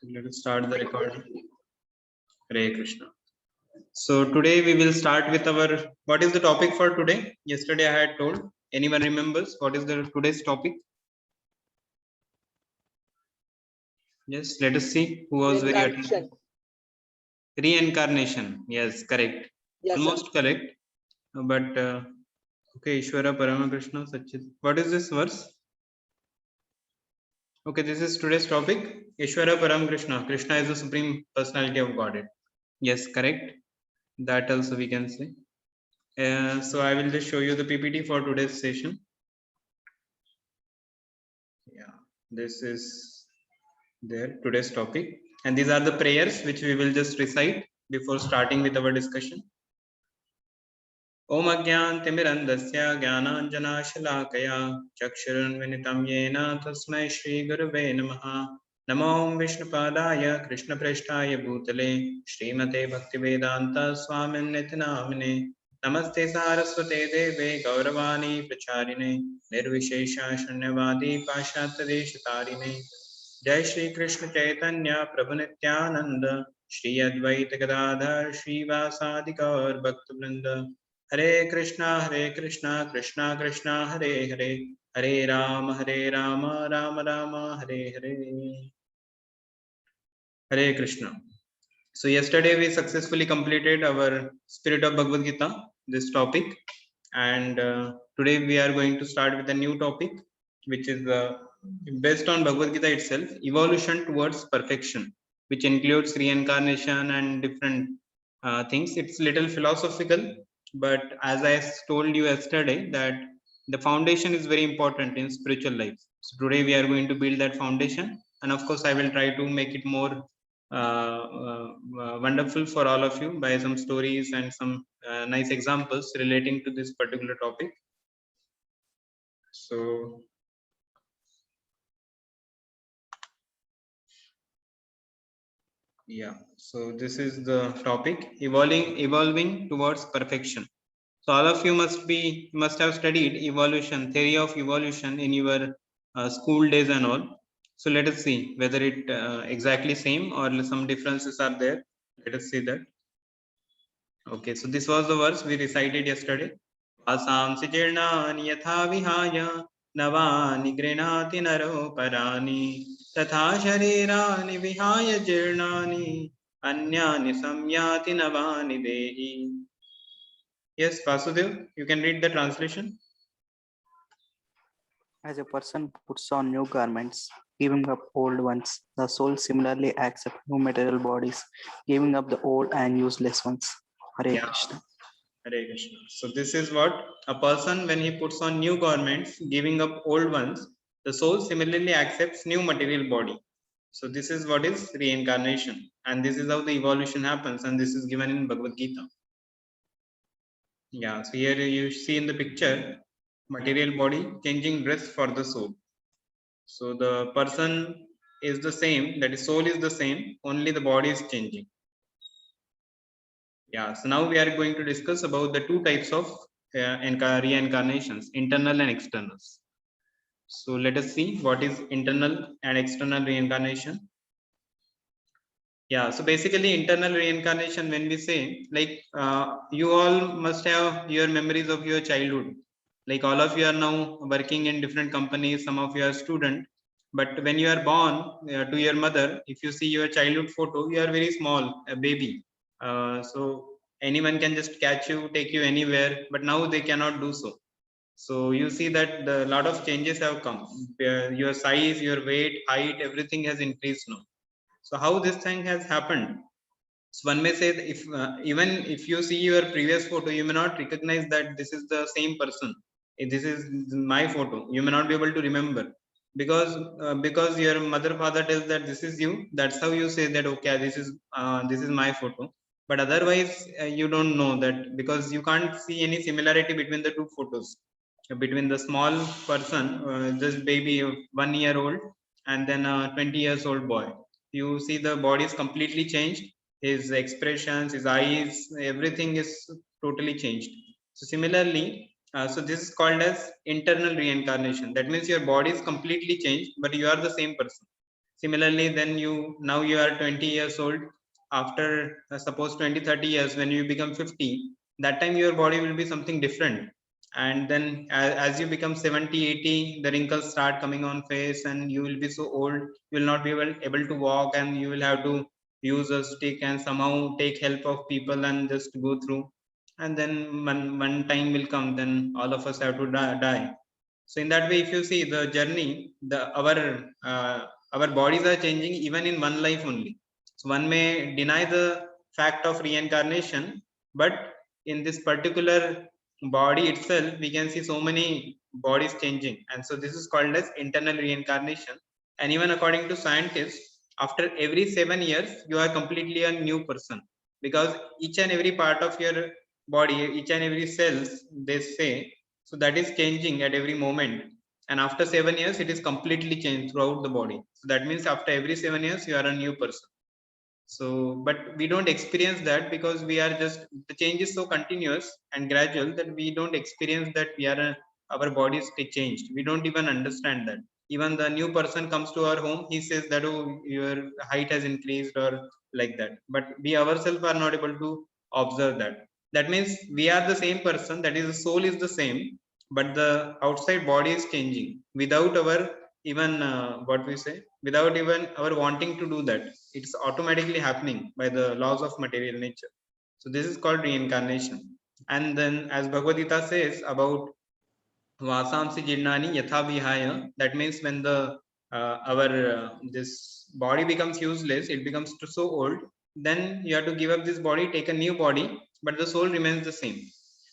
Let us start the recording. Hare Krishna. So today we will start with our, what is the topic for today? Yesterday I had told. Anyone remembers what is the today's topic? Yes, let us see who was very attentive. Reincarnation. Yes, correct. Yes, almost sir. Correct. But okay, Ishvara Paramakrishna Sachit. What is this verse? Okay, this is today's topic. Ishvara Paramakrishna. Krishna is the supreme personality of Godhead. Yes, correct. That also we can say. So I will just show you the PPT for today's session. Yeah, this is there today's topic, and these are the prayers which we will just recite before starting with our discussion. Om Ajnantimirandasya Jnananjanashalakaya Chakshurunvinitam Yena Tasmai Shri Gurave Namaha. Namo Vishnupadaya Krishna Preshtaya Bhutale Srimate Bhaktivedanta Swamin Nitinamine. Namaste Saraswate Deve Gauravani Pracharine Nirvishesha Shunyavadi Pashatadeshatarine. Jai Shri Krishna Chaitanya Prabhu Nityananda Shri Advaita Gadadhar Shri Vasadi Gaur Bhaktivinoda. Hare Krishna Krishna Krishna Hare Hare Hare Rama Rama Rama Hare Hare. Hare Krishna. So yesterday we successfully completed our Spirit of Bhagavad Gita, this topic, and today we are going to start with a new topic, which is based on Bhagavad Gita itself, evolution towards perfection, which includes reincarnation and different things. It's little philosophical, but as I told you yesterday, that the foundation is very important in spiritual life. So today we are going to build that foundation, and of course I will try to make it more wonderful for all of you by some stories and some nice examples relating to this particular topic. So yeah, so this is the topic, evolving towards perfection. So all of you must have studied evolution, theory of evolution in your school days and all. So let us see whether it exactly same or some differences are there. Let us see that. Okay, so this was the verse we recited yesterday. Vasamsi jirnani yatha vihaya navani grinati naro parani tatha sharirani vihaya jirnani anyani samyati navani dehi. Yes, Vasudev, you can read the translation. As a person puts on new garments, giving up old ones, the soul similarly accepts new material bodies, giving up the old and useless ones. Hare Krishna. Hare Krishna. So this is what a person, when he puts on new garments, giving up old ones, the soul similarly accepts new material body. So this is what is reincarnation, and this is how the evolution happens, and this is given in Bhagavad Gita. Yeah, so here you see in the picture, material body changing dress for the soul. So the person is the same, that is soul is the same, only the body is changing. Yeah, so now we are going to discuss about the two types of reincarnations, internal and externals. So let us see what is internal and external reincarnation. Yeah, so basically internal reincarnation, when we say, like you all must have your memories of your childhood. Like all of you are now working in different companies, some of you are student, but when you are born to your mother, if you see your childhood photo, you are very small, a baby. So anyone can just catch you, take you anywhere, but now they cannot do so. So you see that the lot of changes have come. Your size, your weight, height, everything has increased now. So how this thing has happened? So one may say that if even if you see your previous photo, you may not recognize that this is the same person. This is my photo. You may not be able to remember because your mother father tells that this is you. That's how you say that okay, this is my photo. But otherwise, you don't know that because you can't see any similarity between the two photos. Between the small person, this baby of 1 year old, and then a 20 years old boy, you see the body is completely changed, his expressions, his eyes, everything is totally changed. So similarly, so this is called as internal reincarnation. That means your body is completely changed, but you are the same person. Similarly, then now you are 20 years old. After suppose 20-30 years, when you become 50, that time your body will be something different. And then as you become 70-80, the wrinkles start coming on face, and you will be so old, you will not be able to walk, and you will have to use a stick and somehow take help of people and just go through. And then one time will come, then all of us have to die. So in that way, if you see the journey, our bodies are changing even in one life only. So one may deny the fact of reincarnation, but in this particular body itself, we can see so many bodies changing. And so this is called as internal reincarnation. And even according to scientists, after every 7 years, you are completely a new person, because each and every part of your body, each and every cells, they say, so that is changing at every moment. And after 7 years, it is completely changed throughout the body. So that means after every 7 years, you are a new person. So, but we don't experience that, because we are just, the change is so continuous and gradual that we don't experience that our bodies changed. We don't even understand that. Even the new person comes to our home, he says that, oh, your height has increased, or like that. But we ourselves are not able to observe that. That means we are the same person, that is, the soul is the same, but the outside body is changing without our even what we say, without even our wanting to do that. It's automatically happening by the laws of material nature. So this is called reincarnation. And then, as Bhagavad Gita says about vasamsi jirnani yatha vihaya, that means when the our this body becomes useless, it becomes so old, then you have to give up this body, take a new body, but the soul remains the same.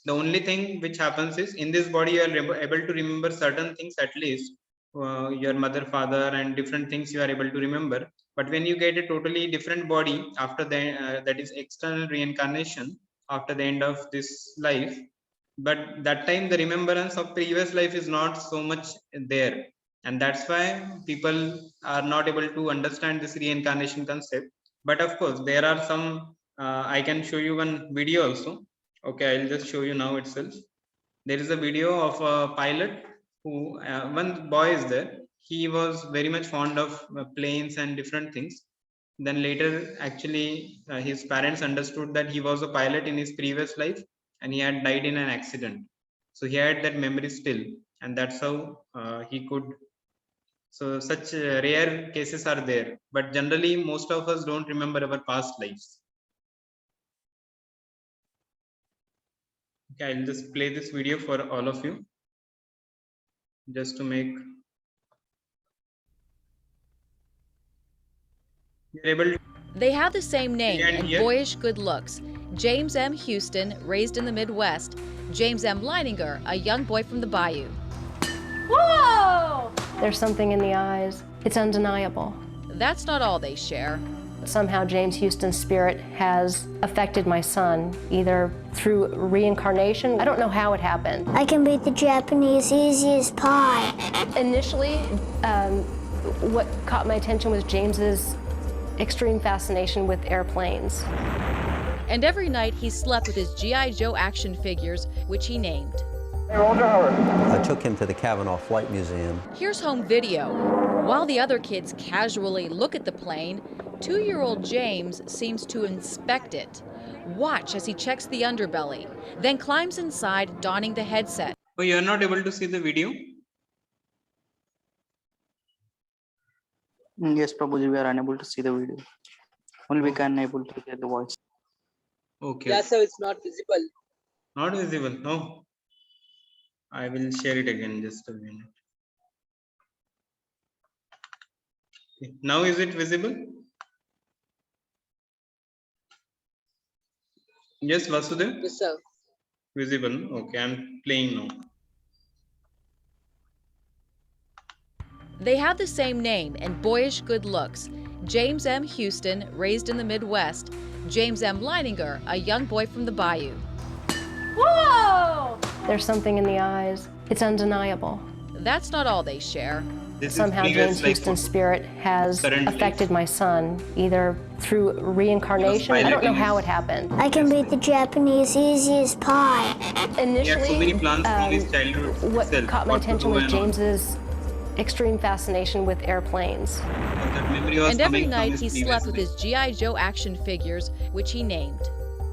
The only thing which happens is, in this body you are able to remember certain things, at least your mother, father, and different things you are able to remember. But when you get a totally different body after the that is external reincarnation, after the end of this life, but that time the remembrance of previous life is not so much there. And that's why people are not able to understand this reincarnation concept. But of course, there are some I can show you one video also. Okay, I'll just show you now itself. There is a video of a pilot who one boy is there. He was very much fond of planes and different things. Then later, actually, his parents understood that he was a pilot in his previous life, and he had died in an accident. So he had that memory still, and that's how he could. So such rare cases are there, but generally most of us don't remember our past lives. Okay, I'll just play this video for all of you, just to make you're able to. They have the same name And and here- boyish good looks. James M. Houston, raised in the Midwest. James M. Leininger, a young boy from the Bayou. Whoa! There's something in the eyes. It's undeniable. That's not all they share. Somehow James Houston's spirit has affected my son, either through reincarnation. I don't know how it happened. I can beat the Japanese easy as pie. Initially, what caught my attention was James's extreme fascination with airplanes. And every night he slept with his G.I. Joe action figures, which he named. I took him to the Kavanaugh Flight Museum. Here's home video. While the other kids casually look at the plane, 2-year-old James seems to inspect it. Watch as he checks the underbelly, then climbs inside, donning the headset. Oh, you are not able to see the video? Yes, Prabhuji, we are unable to see the video. Only we can able to hear the voice. Okay. Yeah, sir, it's not visible. Not visible. No. I will share it again, just a minute. Okay. Now is it visible? Yes, Vasudev? Yes, sir. Visible. Okay, I'm playing now. They have the same name and boyish good looks. James M. Houston, raised in the Midwest. James M. Leininger, a young boy from the Bayou. Whoa! There's something in the eyes. It's undeniable. That's not all they share. This Somehow is previous James life Houston's photo. spirit has Current affected my son, either through reincarnation. I don't know how it happened. I can beat the Japanese easy as pie. He had so many Initially, plans from his childhood what itself, caught my what to attention do was and all. James's extreme fascination with airplanes. That memory was And every coming from night his he previous slept with life. his G.I. Joe action figures, which he named.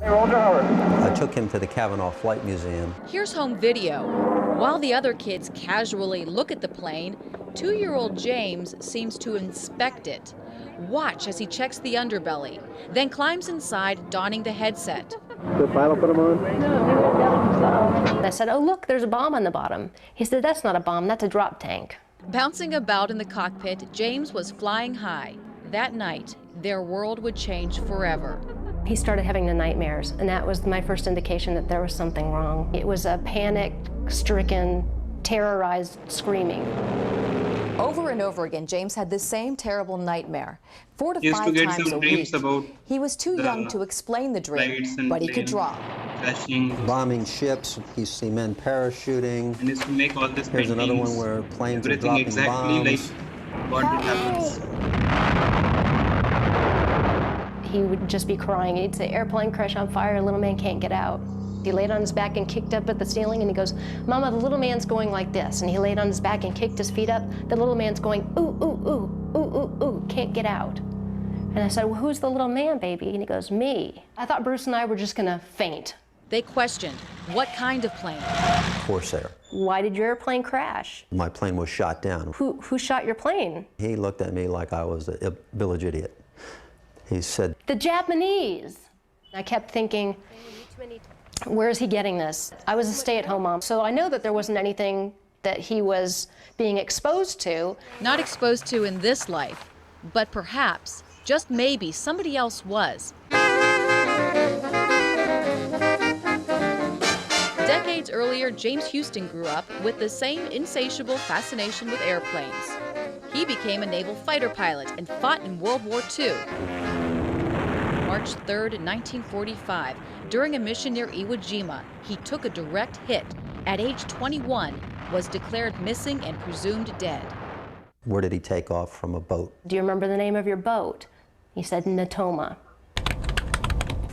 I took him to the Kavanaugh Flight Museum. Here's home video. While the other kids casually look at the plane, 2-year-old James seems to inspect it. Watch as he checks the underbelly, then climbs inside, donning the headset. The pilot put them on? I said, oh, look, there's a bomb on the bottom. He said, that's not a bomb, that's a drop tank. Bouncing about in the cockpit, James was flying high. That night, their world would change forever. He started having the nightmares, and that was my first indication that there was something wrong. It was a panic-stricken, terrorized screaming. Over and over again, James had the same terrible nightmare. 4 to He used 5 to get times some a dreams week. about He was too the young to explain the dream, flights and but he could planes draw. crashing. Bombing ships, you see men parachuting. And used to make all these Here's another one paintings. where planes are Everything dropping exactly like bombs. what happens. He would just be crying. He'd say, airplane crash on fire, little man can't get out. He laid on his back and kicked up at the ceiling, and he goes, Mama, the little man's going like this. And he laid on his back and kicked his feet up. The little man's going, ooh, ooh, ooh, ooh, ooh, ooh, can't get out. And I said, well, who's the little man, baby? And he goes, me. I thought Bruce and I were just gonna faint. They questioned, what kind of plane? Corsair. Why did your airplane crash? My plane was shot down. Who shot your plane? He looked at me like I was a village idiot. He said, The Japanese. I kept thinking, where is he getting this? I was a stay-at-home mom, so I know that there wasn't anything that he was being exposed to. Not exposed to in this life, but perhaps, just maybe, somebody else was. Decades earlier, James Houston grew up with the same insatiable fascination with airplanes. He became a naval fighter pilot and fought in World War II. March 3rd, 1945, during a mission near Iwo Jima, he took a direct hit. At age 21, was declared missing and presumed dead. where did he take off from a boat? Do you remember the name of your boat? He said Natoma.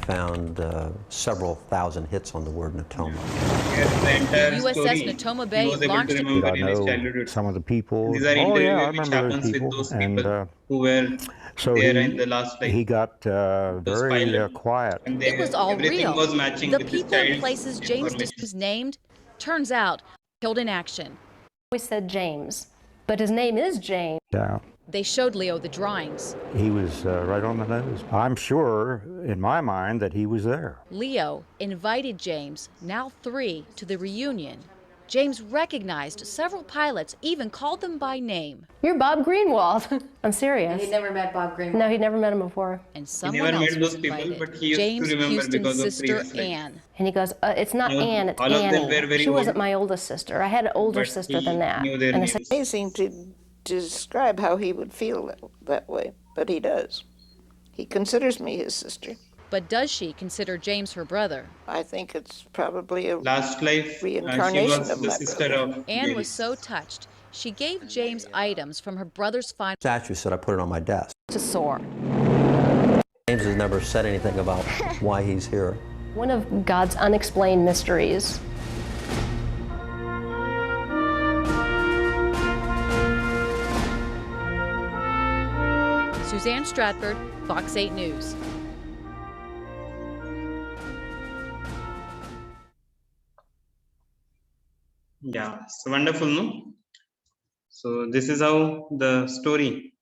Found several thousand hits on the word Natoma. USS Natoma Bay launched Did I know some of the people? These are Oh interviews yeah, I which remember happens those with people. those And people who were so there in the last life. he got very pilot. quiet. And It was all everything real. was matching The with his people and child's places James information. was named, turns out, killed in action. We said James, but his name is James. Yeah, They showed Leo the drawings. he was right on the nose. I'm sure, in my mind, that he was there. Leo invited James, now 3, to the reunion. James recognized several pilots, even called them by name. You're Bob Greenwald. I'm serious. He'd never met Bob Greenwald. No, he'd never met him before. And He someone never else met was those people, invited. but he used James to remember Houston's because of sister, previous life. Anne. And he goes, it's not All- Anne, it's all of them Annie. were very She wasn't old. my oldest sister. I had an older But sister he than that. knew their And I names. said, Amazing to describe how he would feel that way, but he does. He considers me his sister. But does she consider James her brother? I think it's probably a Last life, she Reincarnation was of the my sister brother. of Anne Mary. was so touched, she gave James items from her brother's final Statue said I put it on my desk. to soar. James has never said anything about why he's here. one of God's unexplained mysteries. Suzanne Stratford, Fox 8 News. Yeah, it's wonderful, no? So this is how the story.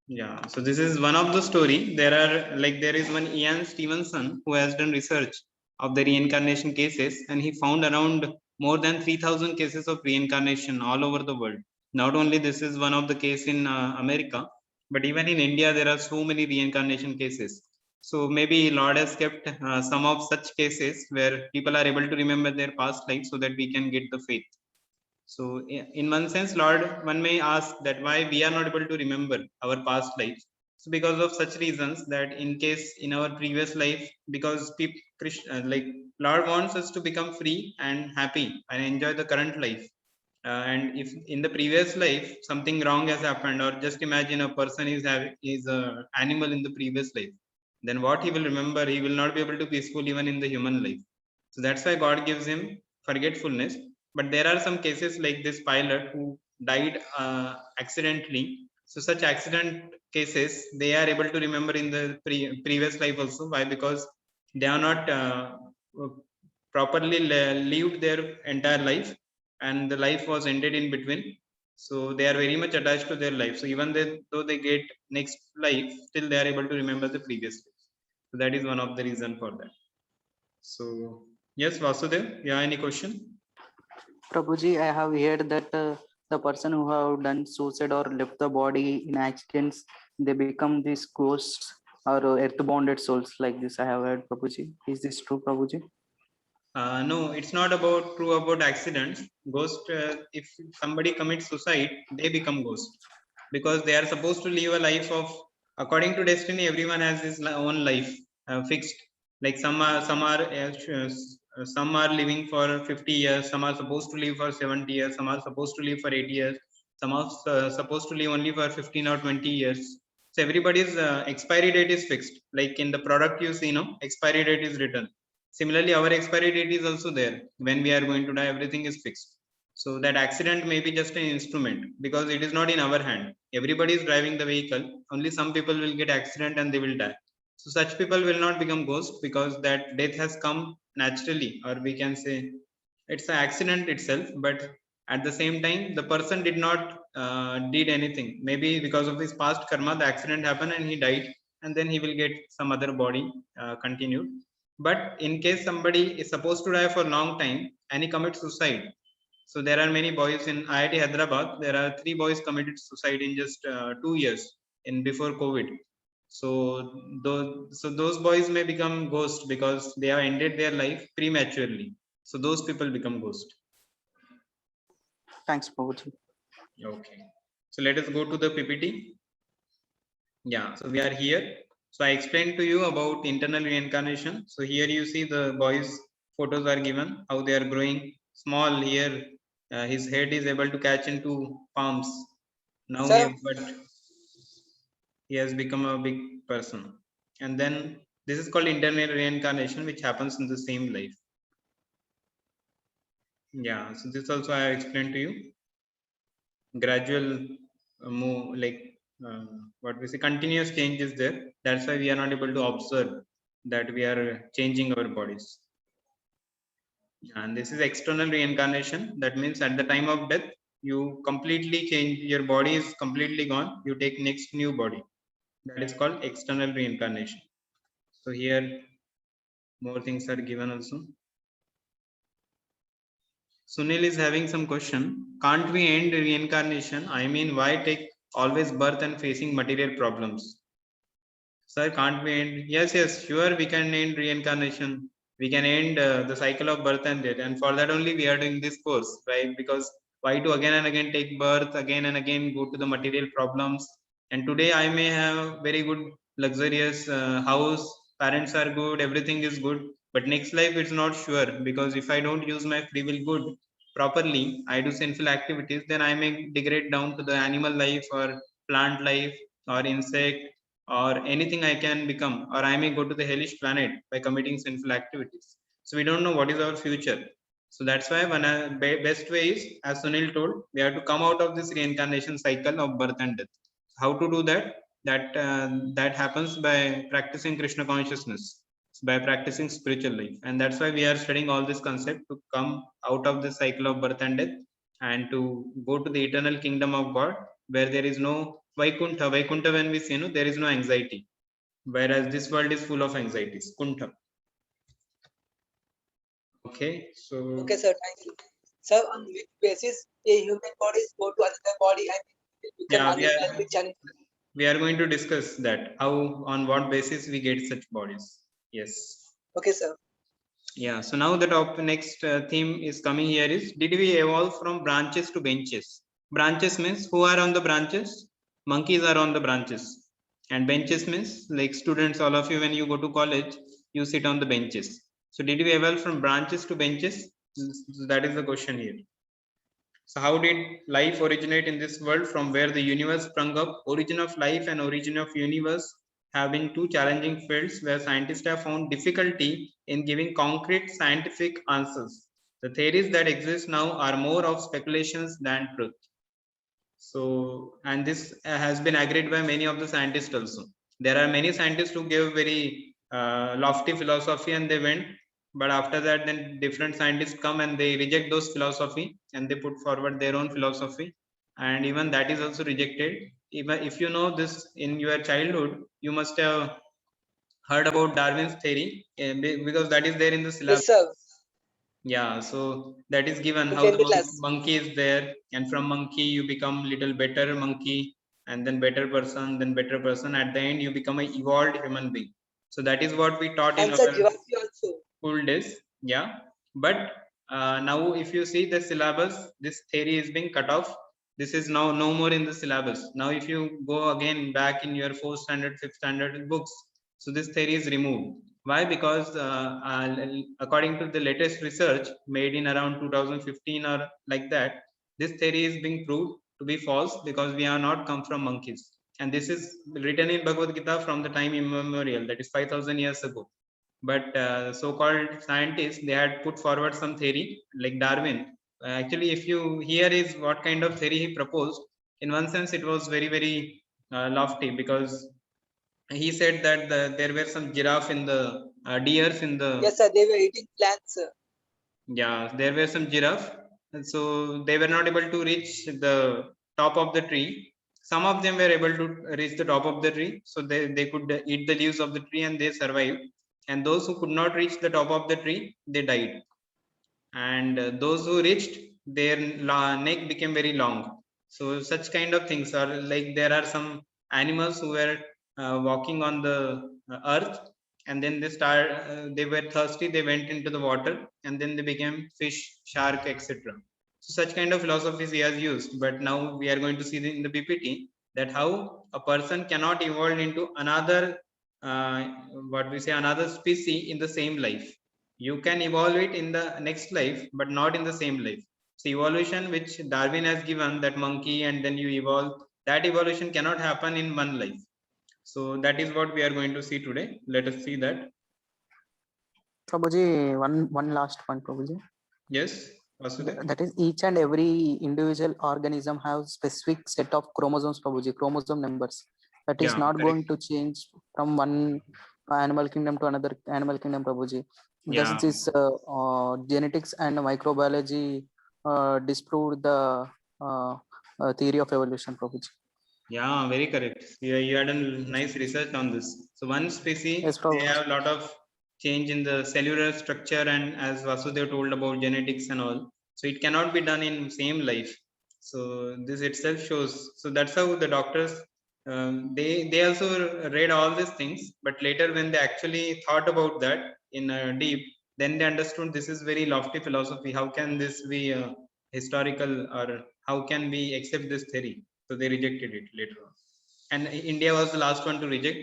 Yeah, so this is one of the story. There is one Ian Stevenson who has done research of the reincarnation cases, and he found around more than 3,000 cases of reincarnation all over the world. Not only this is one of the case in America, but even in India there are so many reincarnation cases. So maybe Lord has kept some of such cases where people are able to remember their past life so that we can get the faith. So in one sense, Lord, one may ask that why we are not able to remember our past lives. So because of such reasons that in case in our previous life, because Lord wants us to become free and happy and enjoy the current life. And if in the previous life something wrong has happened, or just imagine a person is a animal in the previous life, then what he will remember, he will not be able to peaceful even in the human life. So that's why God gives him forgetfulness. But there are some cases like this pilot who died accidentally. So such accident cases, they are able to remember in the previous life also. Why? Because they are not properly lived their entire life, and the life was ended in between. So they are very much attached to their life. So even though they get next life, still they are able to remember the previous life. So that is one of the reason for that. So yes, Vasudev, you have any question? Prabhuji, I have heard that the person who have done suicide or left the body in accidents, they become these ghosts or earth-bounded souls like this. I have heard, Prabhuji. Is this true, Prabhuji? No, it's not about true about accidents. Ghost, if somebody commits suicide, they become ghost because they are supposed to live a life of according to destiny. Everyone has his own life fixed. Like some are living for 50 years. Some are supposed to live for 70 years. Some are supposed to live for 80 years. Some are supposed to live only for 15 or 20 years. So everybody's expiry date is fixed. Like in the product you see, no expiry date is written. Similarly, our expiry date is also there. When we are going to die, everything is fixed. So that accident may be just an instrument because it is not in our hand. Everybody is driving the vehicle. Only some people will get accident and they will die. So such people will not become ghosts because that death has come naturally, or we can say it's an accident itself. But at the same time, the person did not did anything. Maybe because of his past karma, the accident happened and he died, and then he will get some other body continued. But in case somebody is supposed to die for a long time and he commits suicide, so there are many boys in IIT Hyderabad. There are 3 boys committed suicide in just 2 years in before COVID. So those boys may become ghosts because they have ended their life prematurely. So those people become ghosts. Thanks, Prabhuji. Okay. So let us go to the PPT. Yeah. So we are here. So I explained to you about internal reincarnation. So here you see the boys' photos are given, how they are growing small here. His head is able to catch into palms. Now he has become a big person. And then this is called internal reincarnation, which happens in the same life. Yeah. So this also I have explained to you. Gradual move, like what we say, continuous change is there. That's why we are not able to observe that we are changing our bodies. And this is external reincarnation. That means at the time of death, you completely change, your body is completely gone, you take next new body. That is called external reincarnation. So here more things are given also. Sunil is having some question. Can't we end reincarnation? I mean, why take always birth and facing material problems? Sir, can't we end? Yes, yes, sure, we can end reincarnation. We can end the cycle of birth and death. And for that only we are doing this course, right? Because why to again and again take birth, again and again go to the material problems. And today I may have very good, luxurious house, parents are good, everything is good. But next life it's not sure, because if I don't use my free will good properly, I do sinful activities, then I may degrade down to the animal life or plant life or insect or anything I can become, or I may go to the hellish planet by committing sinful activities. So we don't know what is our future. So that's why one best way is, as Sunil told, we have to come out of this reincarnation cycle of birth and death. How to do that? That happens by practicing Krishna consciousness, by practicing spiritual life, and that's why we are studying all this concept to come out of the cycle of birth and death and to go to the eternal kingdom of God, where there is no Vaikuntha. Vaikuntha, when we say, no, there is no anxiety, whereas this world is full of anxieties. Kuntha. Okay, so Okay, sir. Thank you. Sir, on which basis a human bodies go to another body and become yeah, animal which animal? we are going to discuss that, how, on what basis we get such bodies. Yes. Okay, sir. Yeah. So now the next theme is coming here is, did we evolve from branches to benches? Branches means who are on the branches? Monkeys are on the branches. And benches means like students, all of you, when you go to college, you sit on the benches. So did we evolve from branches to benches? That is the question here. So how did life originate in this world? From where the universe sprung up? Origin of life and origin of universe have been two challenging fields where scientists have found difficulty in giving concrete scientific answers. The theories that exist now are more of speculations than truth. So, and this has been agreed by many of the scientists also. There are many scientists who gave very lofty philosophy and they went, but after that then different scientists come and they reject those philosophy and they put forward their own philosophy, and even that is also rejected. Even if you know this in your childhood, you must have heard about Darwin's theory, because that is there in the syllabus. Yes, sir. Yeah, so that is given In how 10th the class. monkey is there, and from monkey you become little better monkey, and then better person, then better person. At the end, you become a evolved human being. So that is what we taught in And sir, our geography also. school days. Yeah, but now if you see the syllabus, this theory is being cut off. This is now no more in the syllabus. Now, if you go again back in your 4th standard, 5th standard books, so this theory is removed. Why? Because according to the latest research made in around 2015 or like that, this theory is being proved to be false because we are not come from monkeys. And this is written in Bhagavad Gita from the time immemorial, that is 5,000 years ago. But so-called scientists, they had put forward some theory like Darwin. Actually, if you hear is what kind of theory he proposed, in one sense it was very very lofty, because he said that there were some giraffe in the deers in the, Yes, sir. They were eating plants, sir. yeah, there were some giraffe, and so they were not able to reach the top of the tree. Some of them were able to reach the top of the tree, so they could eat the leaves of the tree and they survived. And those who could not reach the top of the tree, they died. And those who reached, their neck became very long. So such kind of things are like, there are some animals who were walking on the earth, and then they were thirsty, they went into the water, and then they became fish, shark, etc. So such kind of philosophies he has used. But now we are going to see in the PPT that how a person cannot evolve into another uh, what we say, another species in the same life. You can evolve it in the next life, but not in the same life. So evolution which Darwin has given, that monkey and then you evolve, that evolution cannot happen in one life. So that is what we are going to see today. Let us see that. Prabhuji, one last one, Prabhuji. Yes, Vasudev? That is, each and every individual organism has specific set of chromosomes, Prabhuji, chromosome numbers. That is Yeah, not correct. going to change from one animal kingdom to another animal kingdom, Prabhuji. Thus, Yeah, this genetics and microbiology disproved the theory of evolution, Prabhuji. yeah, very correct. You had a nice research on this. So one species, Yes, they Prabhuji. have a lot of change in the cellular structure, and as Vasudev told about genetics and all. So it cannot be done in same life. So this itself shows. So that's how the doctors, they also read all these things, but later when they actually thought about that in deep, then they understood this is very lofty philosophy. How can this be historical, or how can we accept this theory? So they rejected it later on. And India was the last one to reject.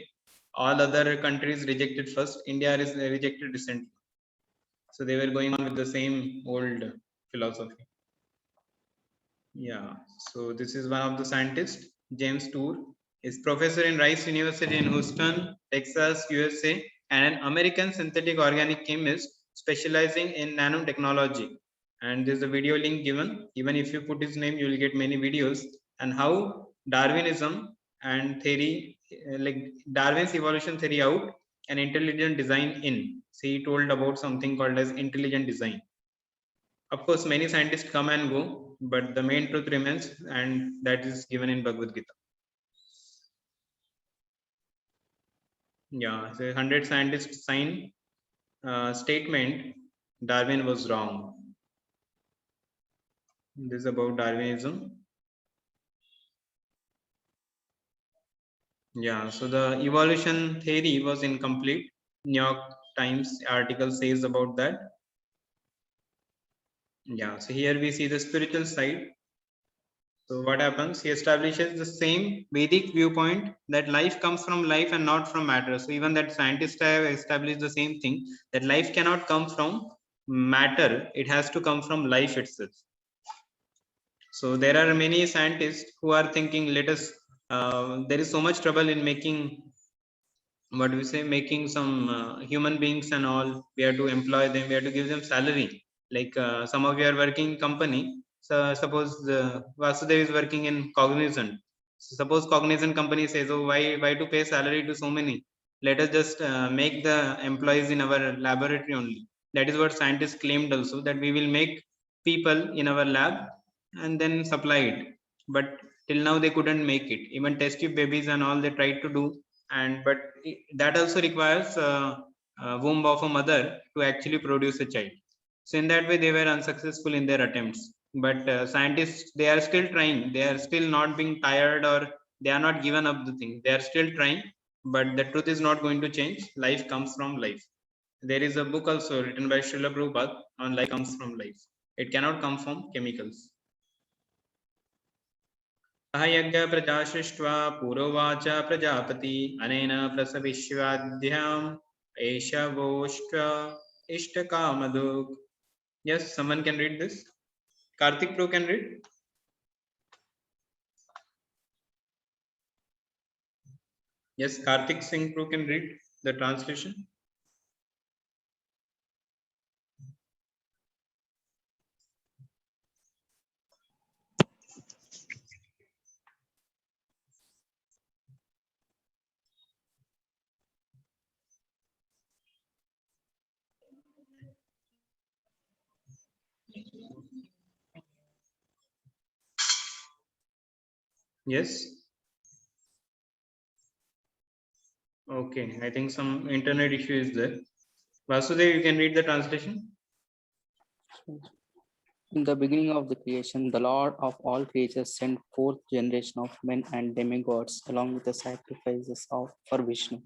All other countries rejected first. India is rejected recently. So they were going on with the same old philosophy. Yeah. So this is one of the scientists, James Tour. Is professor in Rice University in Houston, Texas, USA, and an American synthetic organic chemist specializing in nanotechnology. And there's a video link given. Even if you put his name, you will get many videos. And how Darwinism and theory, like Darwin's evolution theory out and intelligent design in. So he told about something called as intelligent design. Of course, many scientists come and go, but the main truth remains, and that is given in Bhagavad Gita. Yeah, so 100 scientists sign statement, Darwin was wrong. This is about Darwinism. Yeah, so the evolution theory was incomplete. New York Times article says about that. Yeah, so here we see the spiritual side. So what happens? He establishes the same Vedic viewpoint that life comes from life and not from matter. So even that scientists have established the same thing, that life cannot come from matter. It has to come from life itself. So there are many scientists who are thinking, let us there is so much trouble in making, what do we say, making some human beings and all. We have to employ them, we have to give them salary. Like some of you are working company. So suppose Vasudev is working in Cognizant. So suppose Cognizant company says, oh, why to pay salary to so many, let us just make the employees in our laboratory only. That is what scientists claimed also, that we will make people in our lab and then supply it. But till now they couldn't make it. Even test tube babies and all they tried to do, and but that also requires womb of a mother to actually produce a child. So in that way they were unsuccessful in their attempts. But scientists, they are still trying, they are still not being tired, or they are not given up the thing, they are still trying. But the truth is not going to change. Life comes from life. There is a book also written by Srila Prabhupada on life comes from life. It cannot come from chemicals. यज्ञ प्रजा सृष्ट्वा पुरोवाच प्रजापति अनेन प्रसविष्याद्याम् एष वोष्ट्र इष्टकामधुक्. Yes, someone can read this. Karthik Pro can read. Yes, Karthik Singh Pro can read the translation. Yes. Okay, I think some internet issue is there. Vasudev, you can read the translation. In the beginning of the creation, the Lord of all creatures sent fourth generation of men and demigods along with the sacrifices for Vishnu,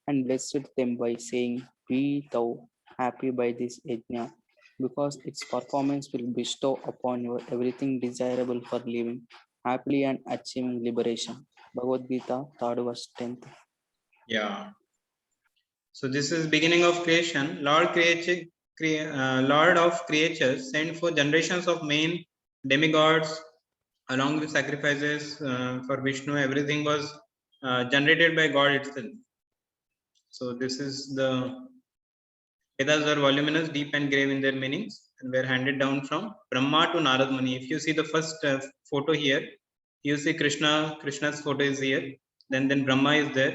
and blessed them by saying, "Be thou happy by this yajna, because its performance will bestow upon you everything desirable for living happily and achieving liberation." Bhagavad Gita, 3rd verse 10th. Yeah. So this is beginning of creation. Lord of creatures sent for generations of men, demigods, along with sacrifices for Vishnu. Everything was generated by God itself. So this is the Vedas are voluminous, deep and grave in their meanings, and were handed down from Brahma to Narad Muni. If you see the first photo here, you see Krishna. Krishna's photo is here. Then Brahma is there,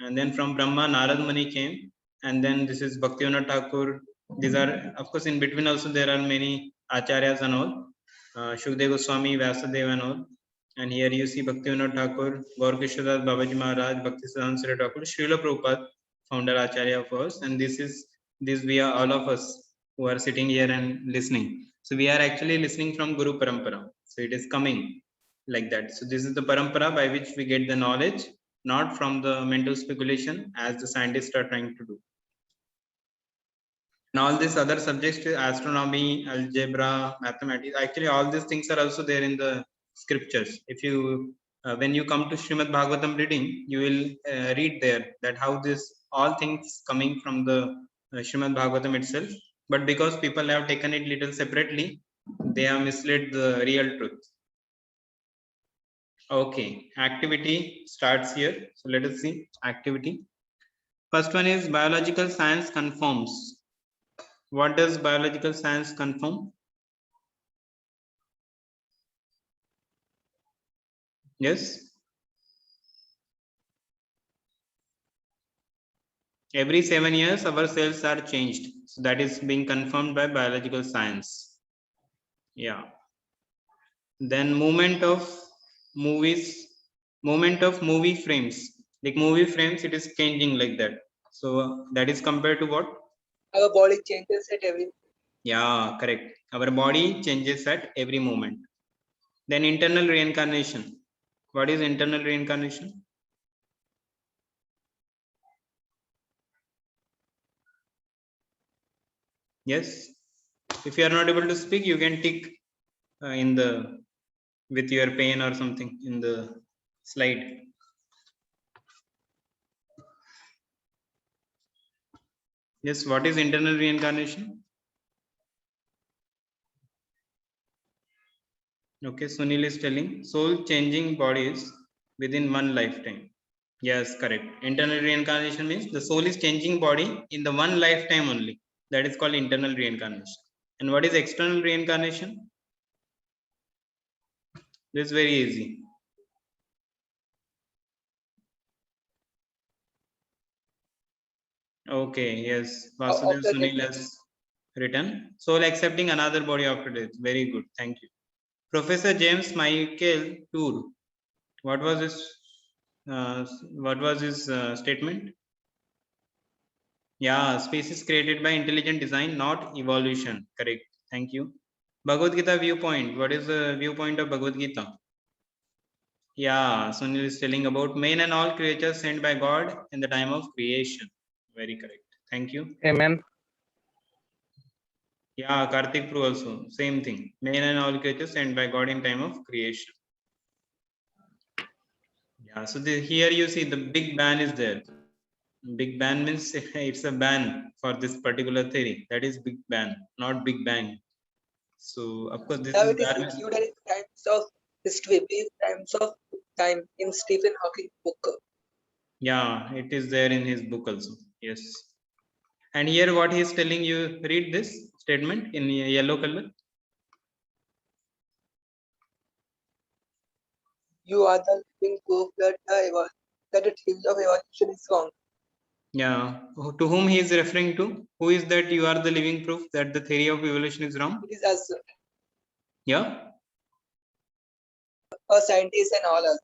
and then from Brahma Narad Muni came, and then this is Bhaktivinoda Thakur. These are, of course, in between also there are many acharyas and all, Shukdev Goswami, Vyasadeva and all. And here you see Bhaktivinoda Thakur, Gaur Kishodas Babaji Maharaj, Bhaktisiddhanta Saraswati Thakur, Srila Prabhupada, founder acharya of us, and this we are all of us who are sitting here and listening. So we are actually listening from Guru Parampara. So it is coming like that. So this is the parampara by which we get the knowledge, not from the mental speculation as the scientists are trying to do. And all these other subjects, astronomy, algebra, mathematics, actually all these things are also there in the scriptures. If you when you come to Srimad Bhagavatam reading, you will read there that how this all things coming from the Srimad Bhagavatam itself. But because people have taken it little separately, they have misled the real truth. Okay, activity starts here. So let us see activity. First one is biological science confirms. What does biological science confirm? Yes. Every 7 years, our cells are changed. So that is being confirmed by biological science. Yeah. Then movement of movie frames. Like movie frames, it is changing like that. So that is compared to what? Our body changes at every. Yeah, correct. Our body changes at every moment. Then internal reincarnation. What is internal reincarnation? Yes. If you are not able to speak, you can tick in the with your pen or something in the slide. Yes. What is internal reincarnation? Okay, Sunil is telling soul changing bodies within one lifetime. Yes, correct. Internal reincarnation means the soul is changing body in the one lifetime only. That is called internal reincarnation. And what is external reincarnation? This is very easy. Okay, yes. Vasudev After Sunil death. has written soul accepting another body after death. Very good. Thank you. Professor James Michael Tour. What was his statement? Yeah, species created by intelligent design, not evolution. Correct. Thank you. Bhagavad Gita viewpoint. What is the viewpoint of Bhagavad Gita? Yeah, Sunil is telling about main and all creatures sent by God in the time of creation. Very correct. Thank you. Amen. Yeah, Karthik Pru also. Same thing. Main and all creatures sent by God in time of creation. Yeah, so here you see the big ban is there. Big Bang means it's a ban for this particular theory. That is Big Bang, not Big Bang. So of course this Now is it is Darwin. included in times of history, times of time in Stephen Hawking book. Yeah, it is there in his book also. Yes. And here what he is telling you, read this statement in yellow color. You are the living proof that the theory of evolution is wrong. Yeah. To whom he is referring to? Who is that you are the living proof that the theory of evolution is wrong? It is us, Yeah. scientists and all us.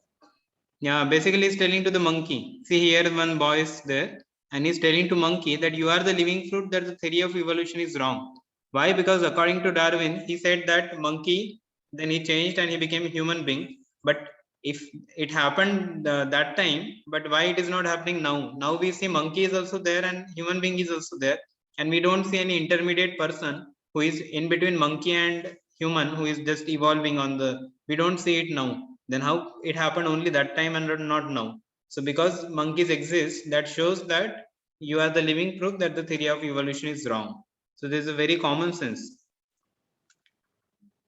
Yeah, basically he's telling to the monkey. See here one boy is there and he's telling to monkey that you are the living fruit, that the theory of evolution is wrong. Why? Because according to Darwin, he said that monkey, then he changed and he became a human being. But if it happened that time, but why it is not happening now? Now we see monkey is also there and human being is also there. And we don't see any intermediate person who is in between monkey and human, who is just evolving on the, we don't see it now. Then how it happened only that time and not now? So because monkeys exist, that shows that you are the living proof that the theory of evolution is wrong. So this is a very common sense.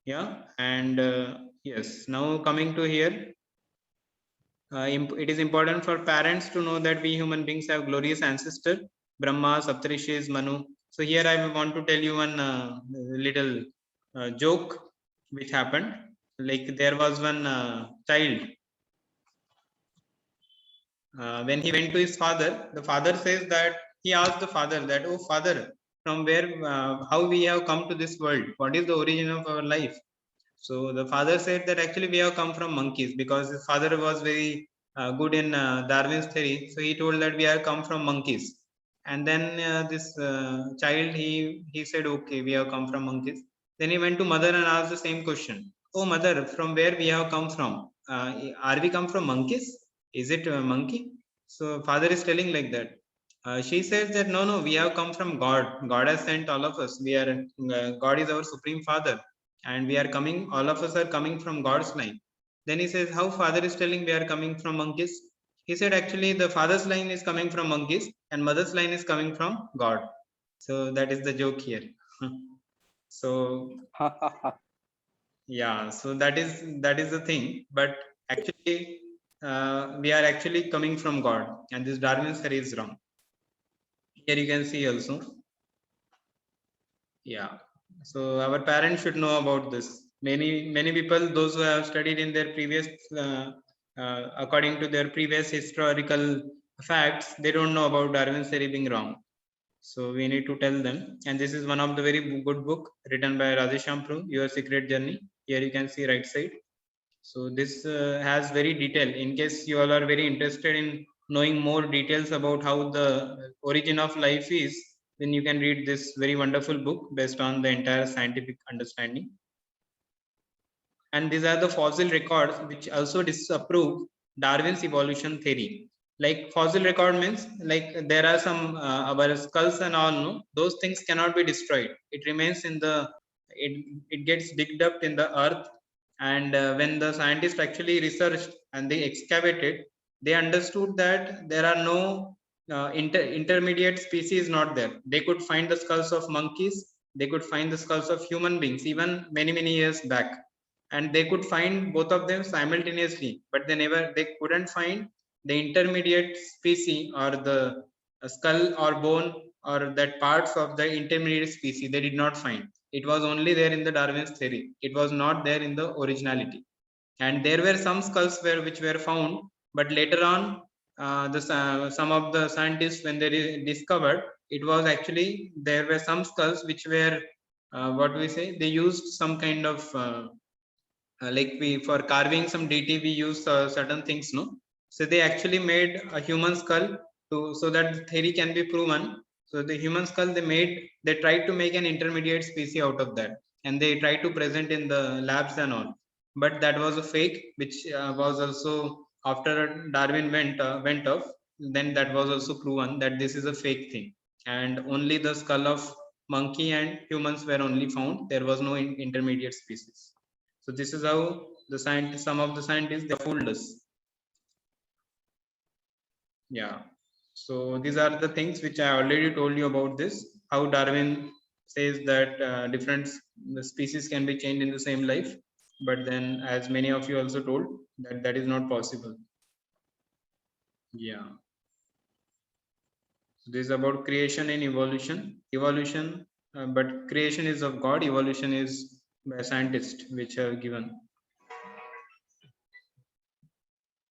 Yeah. And yes, now coming to here, it is important for parents to know that we human beings have glorious ancestor, Brahma, Saptarishis, Manu. So here I want to tell you one little joke which happened. Like there was one child. When he went to his father, the father says that he asked the father that, oh father, from where, how we have come to this world? What is the origin of our life? So the father said that actually we have come from monkeys, because his father was very good in Darwin's theory. So he told that we have come from monkeys. And then this child, he said, okay, we have come from monkeys. Then he went to mother and asked the same question. Oh mother, from where we have come from? Are we come from monkeys? Is it a monkey? So father is telling like that. She says that no, we have come from God. God has sent all of us. We are God is our supreme father, and we are coming. All of us are coming from God's line. Then he says, how father is telling we are coming from monkeys? He said actually the father's line is coming from monkeys and mother's line is coming from God. So that is the joke here. So yeah, so that is the thing. But actually, we are actually coming from God, and this Darwin's theory is wrong. Here you can see also. Yeah. So our parents should know about this. Many people, those who have studied in their previous, according to their previous historical facts, they don't know about Darwin's theory being wrong. So we need to tell them. And this is one of the very good book written by Radheshyam Prue, Your Secret Journey. Here you can see right side. So this has very detailed. In case you all are very interested in knowing more details about how the origin of life is, then you can read this very wonderful book based on the entire scientific understanding. And these are the fossil records which also disapprove Darwin's evolution theory. Like fossil record means like there are some our skulls and all, no, those things cannot be destroyed. It remains in the, it gets digged up in the earth. And when the scientists actually researched and they excavated, they understood that there are no intermediate species not there. They could find the skulls of monkeys, they could find the skulls of human beings even many years back. and they could find both of them simultaneously, but they couldn't find the intermediate species or the skull or bone or that parts of the intermediate species. They did not find. It was only there in the Darwin's theory. It was not there in the originality. And there were some skulls which were found, but later on, some of the scientists, when they discovered, it was actually there were some skulls which were what we say, they used some kind of like we for carving some deity we use certain things, no. So they actually made a human skull to, so that the theory can be proven. So the human skull they tried to make an intermediate species out of that, and they tried to present in the labs and all, but that was a fake, which was also, after Darwin went off, then that was also proven that this is a fake thing, and only the skull of monkey and humans were only found. There was no intermediate species. So this is how the scientists, some of the scientists, they fooled us. Yeah. So these are the things which I already told you about this. How Darwin says that different species can be changed in the same life, but then, as many of you also told, that that is not possible. Yeah. So this is about creation and evolution. Evolution, but creation is of God. Evolution is by scientists, which have given.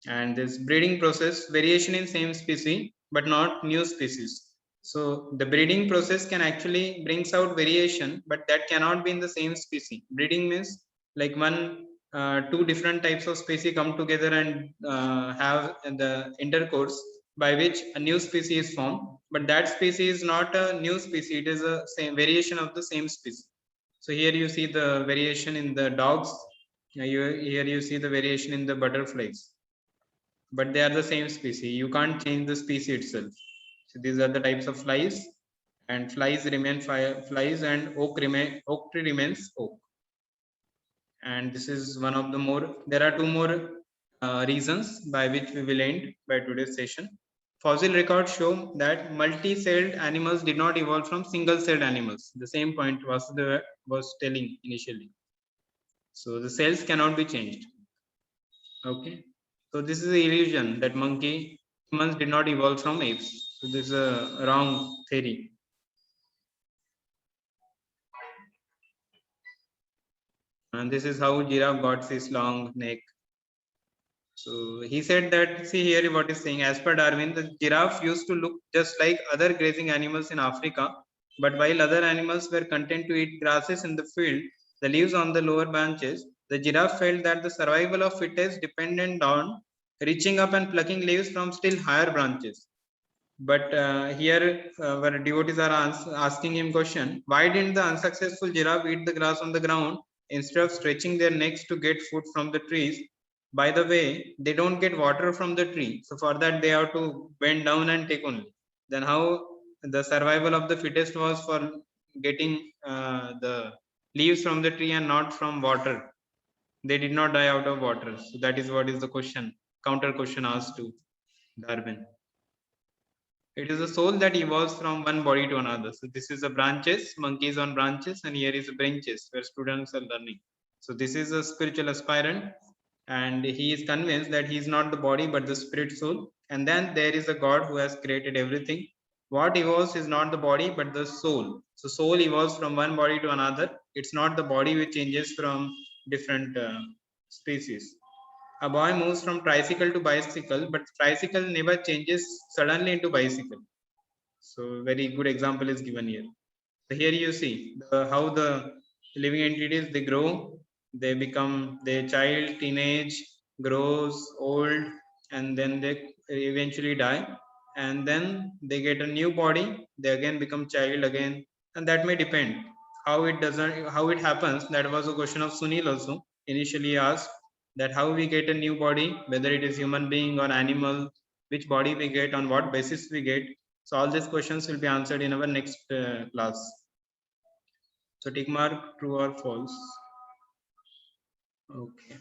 And this breeding process, variation in same species but not new species. So the breeding process can actually brings out variation, but that cannot be in the same species. Breeding means like two different types of species come together and have the intercourse, by which a new species is formed, but that species is not a new species, it is a same variation of the same species. So here you see the variation in the dogs, here you see the variation in the butterflies, but they are the same species. You can't change the species itself. So these are the types of flies, and flies remain flies, and oak tree remains oak. And this is one of the more. There are two more reasons by which we will end by today's session. Fossil records show that multi-celled animals did not evolve from single-celled animals. The same point was telling initially. So the cells cannot be changed. Okay. So this is the illusion that humans did not evolve from apes. So this is a wrong theory. And this is how giraffe got this long neck. So he said that, see here what is saying, as per Darwin, the giraffe used to look just like other grazing animals in Africa, but while other animals were content to eat grasses in the field, the leaves on the lower branches, the giraffe felt that the survival of fittest depended on reaching up and plucking leaves from still higher branches. But here our devotees are asking him question, why didn't the unsuccessful giraffe eat the grass on the ground instead of stretching their necks to get food from the trees? By the way, they don't get water from the tree, so for that they have to bend down and take only. Then how the survival of the fittest was for getting the leaves from the tree and not from water? They did not die out of water. So that is what is the question, counter question asked to Darwin. It is a soul that evolves from one body to another. So this is the branches, monkeys on branches, and here is the branches where students are learning. So this is a spiritual aspirant, and he is convinced that he is not the body but the spirit soul. And then there is a God who has created everything. What evolves is not the body but the soul. So soul evolves from one body to another. It's not the body which changes from different species. A boy moves from tricycle to bicycle, but tricycle never changes suddenly into bicycle. So very good example is given here. So here you see how the living entities, they grow, they become their child, teenage, grows old, and then they eventually die, and then they get a new body, they again become child again, and that may depend how it happens. That was a question of Sunil also initially asked, that how we get a new body, whether it is human being or animal, which body we get, on what basis we get. So all these questions will be answered in our next class. So tick mark true or false. Okay.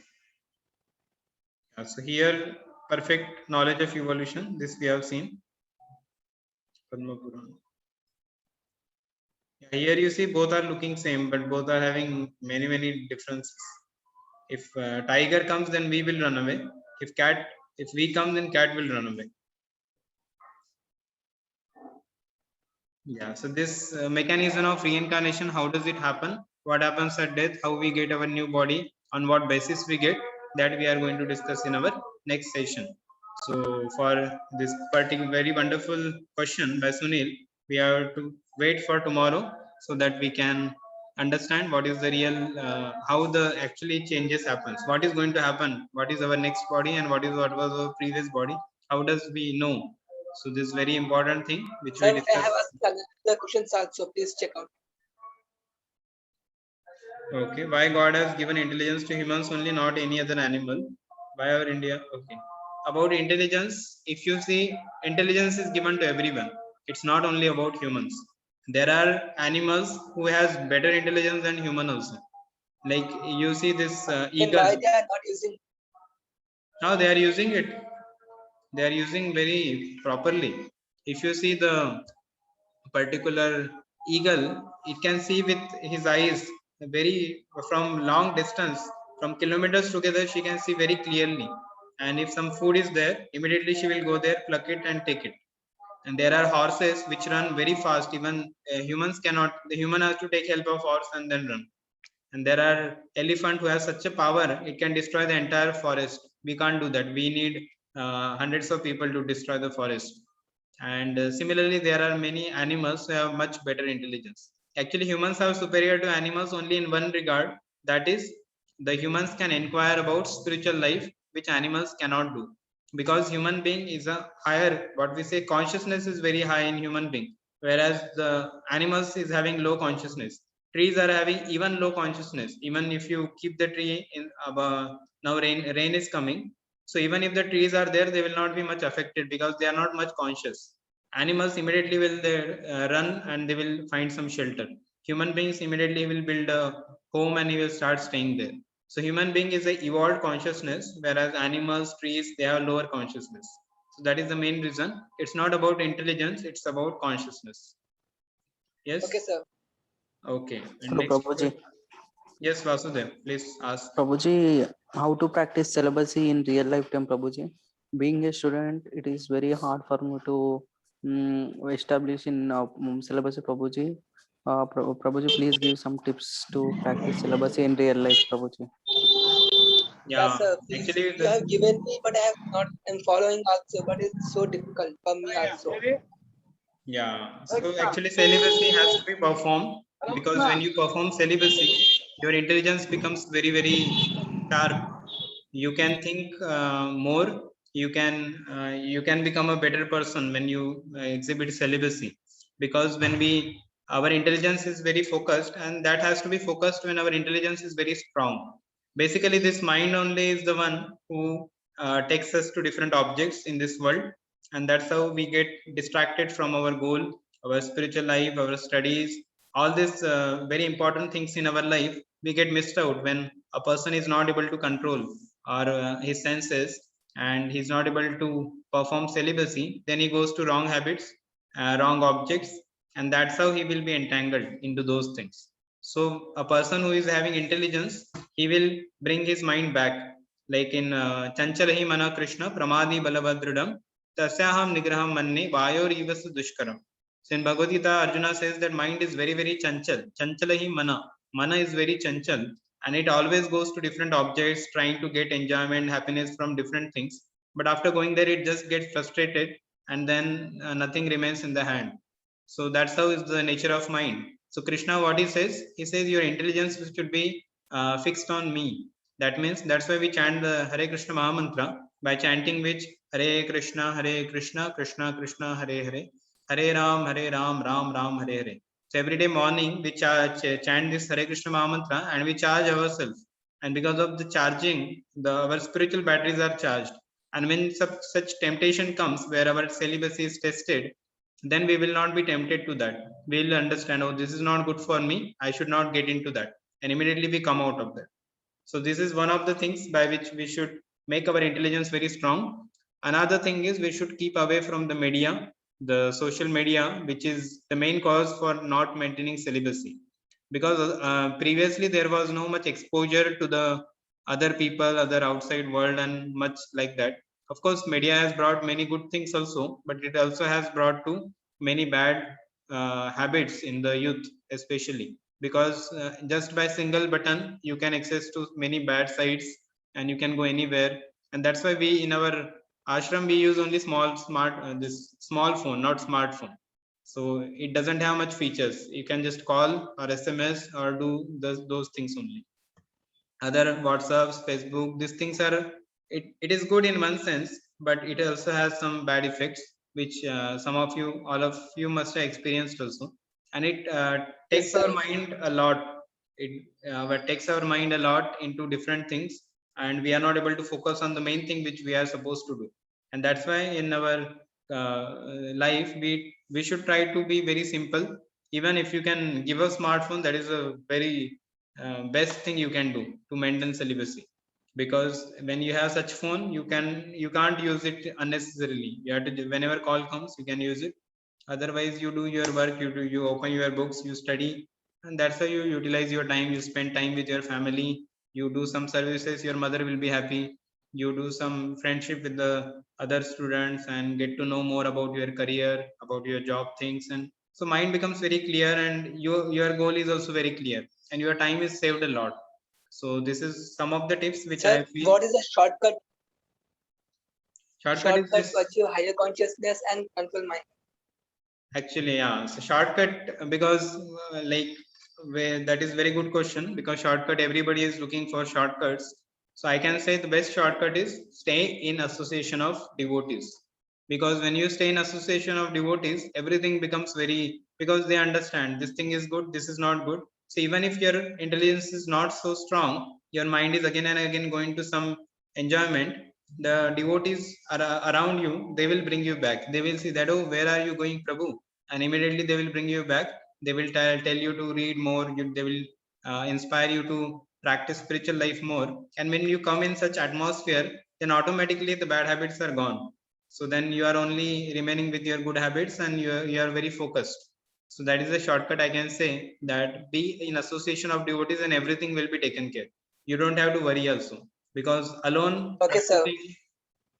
Yeah, so here perfect knowledge of evolution, this we have seen. Padma Purana. Yeah, here you see both are looking same, but both are having many differences. If tiger comes, then we will run away. If we come, then cat will run away. Yeah, so this mechanism of reincarnation, how does it happen? What happens at death? How we get our new body? On what basis we get? That we are going to discuss in our next session. So for this particular very wonderful question by Sunil, we have to wait for tomorrow so that we can understand what is the real, how the actually changes happens. What is going to happen? What is our next body and what was our previous body? How does we know? So this is very important thing which Sir, we I have discuss. asked the questions also. Please check out. Okay, why God has given intelligence to humans only, not any other animal? Why our India? Okay. About intelligence, if you see, intelligence is given to everyone. It's not only about humans. There are animals who has better intelligence than human also. Like you see this Then eagle. why they are not using? Now they are using it. They are using very properly. If you see the particular eagle, it can see with his eyes very from long distance, from kilometers together, she can see very clearly. And if some food is there, immediately she will go there, pluck it and take it. And there are horses which run very fast. Even humans cannot. The human has to take help of horse and then run. And there are elephant who has such a power, it can destroy the entire forest. We can't do that. We need hundreds of people to destroy the forest. And similarly, there are many animals who have much better intelligence. Actually, humans are superior to animals only in one regard, that is, the humans can inquire about spiritual life, which animals cannot do. Because human being is a higher, what we say, consciousness is very high in human being, whereas the animals is having low consciousness. Trees are having even low consciousness. Even if you keep the tree in now rain is coming, so even if the trees are there, they will not be much affected because they are not much conscious. Animals immediately will run and they will find some shelter. Human beings immediately will build a home and he will start staying there. So human being is a evolved consciousness, whereas animals, trees, they have lower consciousness. So that is the main reason. It's not about intelligence, it's about consciousness. Yes. Okay, sir. Okay. And Hello, next. Prabhuji. Yes, Vasudev, please ask. Prabhuji, how to practice celibacy in real lifetime, Prabhuji? Being a student, it is very hard for me to establish in celibacy, Prabhuji. Prabhuji, please give some tips to practice celibacy in real life, Prabhuji. Yeah, Yeah, sir. Please, actually, you have given me, but I have not. I'm following also, but it's so difficult for me also. yeah. So actually, celibacy has to be performed because when you perform celibacy, your intelligence becomes very, very sharp. You can think more. You can become a better person when you exhibit celibacy. Because when our intelligence is very focused, and that has to be focused when our intelligence is very strong. Basically, this mind only is the one who takes us to different objects in this world, and that's how we get distracted from our goal, our spiritual life, our studies, all these very important things in our life. We get missed out when a person is not able to control or his senses, and he's not able to perform celibacy. Then he goes to wrong habits, wrong objects, and that's how he will be entangled into those things. So a person who is having intelligence, he will bring his mind back, like in Chanchalahi Mana Krishna Pramadi Balabhadridam Tasyaham Nigraham Manne Vayorivas Dushkaram. So in Bhagavad Gita, Arjuna says that mind is very, very chanchal. Chanchalahi Mana. Mana is very chanchal, and it always goes to different objects, trying to get enjoyment, happiness from different things. But after going there, it just gets frustrated, and then nothing remains in the hand. So that's how is the nature of mind. So Krishna, what he says your intelligence should be fixed on me. That means that's why we chant the Hare Krishna Maha Mantra, by chanting which Hare Krishna, Krishna Krishna, Hare Hare, Hare Ram, Ram Ram, Hare Hare. So every day morning we chant this Hare Krishna Maha Mantra and we charge ourselves. And because of the charging, our spiritual batteries are charged. And when such temptation comes where our celibacy is tested, then we will not be tempted to that. We will understand, oh, this is not good for me. I should not get into that. And immediately we come out of that. So this is one of the things by which we should make our intelligence very strong. Another thing is we should keep away from the media, the social media, which is the main cause for not maintaining celibacy. Because previously there was no much exposure to the other people, other outside world, and much like that. Of course, media has brought many good things also, but it also has brought to many bad habits in the youth, especially because just by single button you can access to many bad sites and you can go anywhere. And that's why we in our ashram we use only this small phone, not smartphone. So it doesn't have much features. You can just call or SMS or do those things only. Other WhatsApps, Facebook, these things are, it is good in one sense, but it also has some bad effects, which some of you, all of you must have experienced also. And it takes Yes, our sir. mind a lot. It takes our mind a lot into different things, and we are not able to focus on the main thing which we are supposed to do. And that's why in our life we should try to be very simple. Even if you can give a smartphone, that is a very best thing you can do to maintain celibacy, because when you have such phone, you can't use it unnecessarily. You have to, whenever call comes, you can use it. Otherwise you do your work, you open your books, you study, and that's how you utilize your time. You spend time with your family, you do some services, your mother will be happy. You do some friendship with the other students and get to know more about your career, about your job things. And so mind becomes very clear, and your goal is also very clear, and your time is saved a lot. So this is some of the tips which I Sir, feel. what is the Shortcut is shortcut just to achieve higher consciousness and control mind? actually, yeah, so shortcut, because where that is very good question, because shortcut, everybody is looking for shortcuts. So I can say the best shortcut is stay in association of devotees, because when you stay in association of devotees, everything becomes very, because they understand this thing is good, this is not good. So even if your intelligence is not so strong, your mind is again and again going to some enjoyment, the devotees are around you, they will bring you back. They will see that, oh, where are you going, Prabhu? And immediately they will bring you back. They will tell you to read more. They will inspire you to practice spiritual life more. And when you come in such atmosphere, then automatically the bad habits are gone. So then you are only remaining with your good habits, and you are very focused. So that is a shortcut I can say, that be in association of devotees and everything will be taken care. You don't have to worry also, because Okay, sir.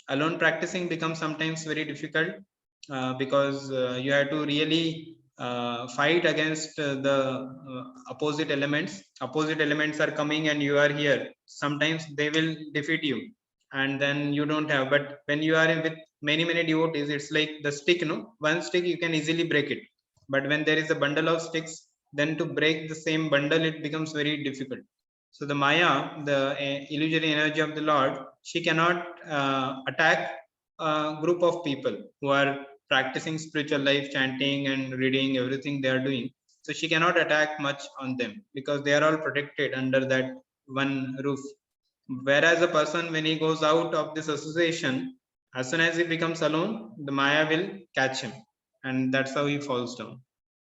alone practicing becomes sometimes very difficult, because you have to really fight against the opposite elements are coming and you are here. Sometimes they will defeat you, and then you don't have. But when you are with many devotees, it's like the stick, one stick you can easily break it. But when there is a bundle of sticks, then to break the same bundle, it becomes very difficult. So the Maya, the illusory energy of the Lord, she cannot attack a group of people who are practicing spiritual life, chanting and reading, everything they are doing. So she cannot attack much on them, because they are all protected under that one roof. Whereas a person, when he goes out of this association, as soon as he becomes alone, the Maya will catch him, and that's how he falls down.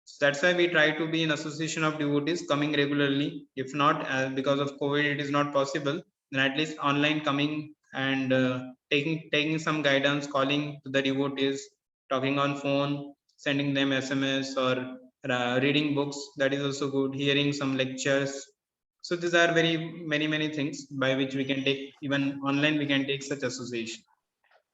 So that's why we try to be in association of devotees, coming regularly. If not, because of COVID, it is not possible, then at least online coming and taking some guidance, calling to the devotees, talking on phone, sending them SMS, or reading books. That is also good. Hearing some lectures. So these are very many things by which we can take, even online we can take such association.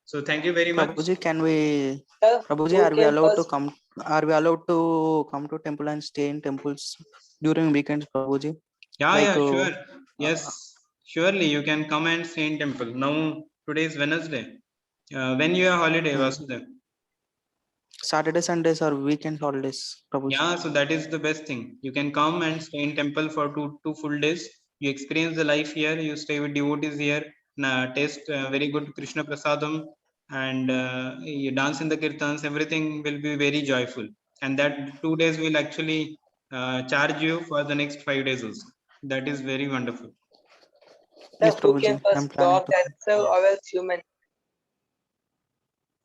So thank you very much. Prabhuji, can we, Sir, Prabhuji, who are we came allowed to first? come? Are we allowed to come to temple and stay in temples during weekends, Prabhuji? Yeah, Like, sure. uh, Yes, surely you can come and stay in temple. Now, today is Wednesday. When you are holiday, hmm, Vasudev? Saturday, Sundays are weekend holidays, Prabhuji. Yeah, so that is the best thing. You can come and stay in temple for two full days. You experience the life here. You stay with devotees here. Taste very good Krishna Prasadam, and you dance in the kirtans. Everything will be very joyful. And that 2 days will actually charge you for the next 5 days also. That is very wonderful. Yes, Sir, who came Prabhuji, I'm first? planning Dog, to come. dancer, or else human?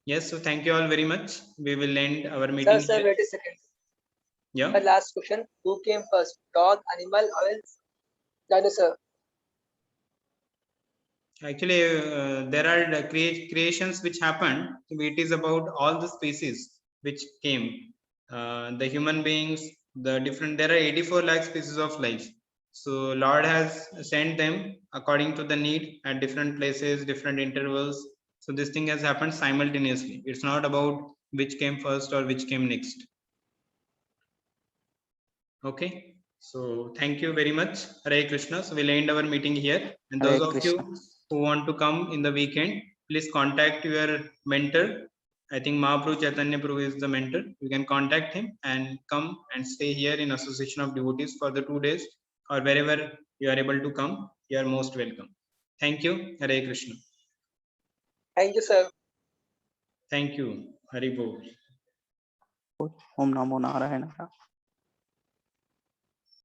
Yes, so thank you all very much. We will end our Sir, meeting sir, here. wait a second. The Yeah. last question. Who came first? Dog, animal, or else dinosaur? Actually, there are the creations which happened. It is about all the species which came. The human beings, the different. There are 84 lakh species of life. So Lord has sent them according to the need at different places, different intervals. So this thing has happened simultaneously. It's not about which came first or which came next. Okay, so thank you very much. Hare Krishna. So we'll end our meeting here, and Hare those of Krishna. you who want to come in the weekend, please contact your mentor. I think Mahaprabhu Chaitanya Prabhu is the mentor. You can contact him and come and stay here in Association of Devotees for the 2 days, or wherever you are able to come. You are most welcome. Thank you. Hare Krishna. Thank you, sir. Thank you. Hari Bol. Om Namo Narayana.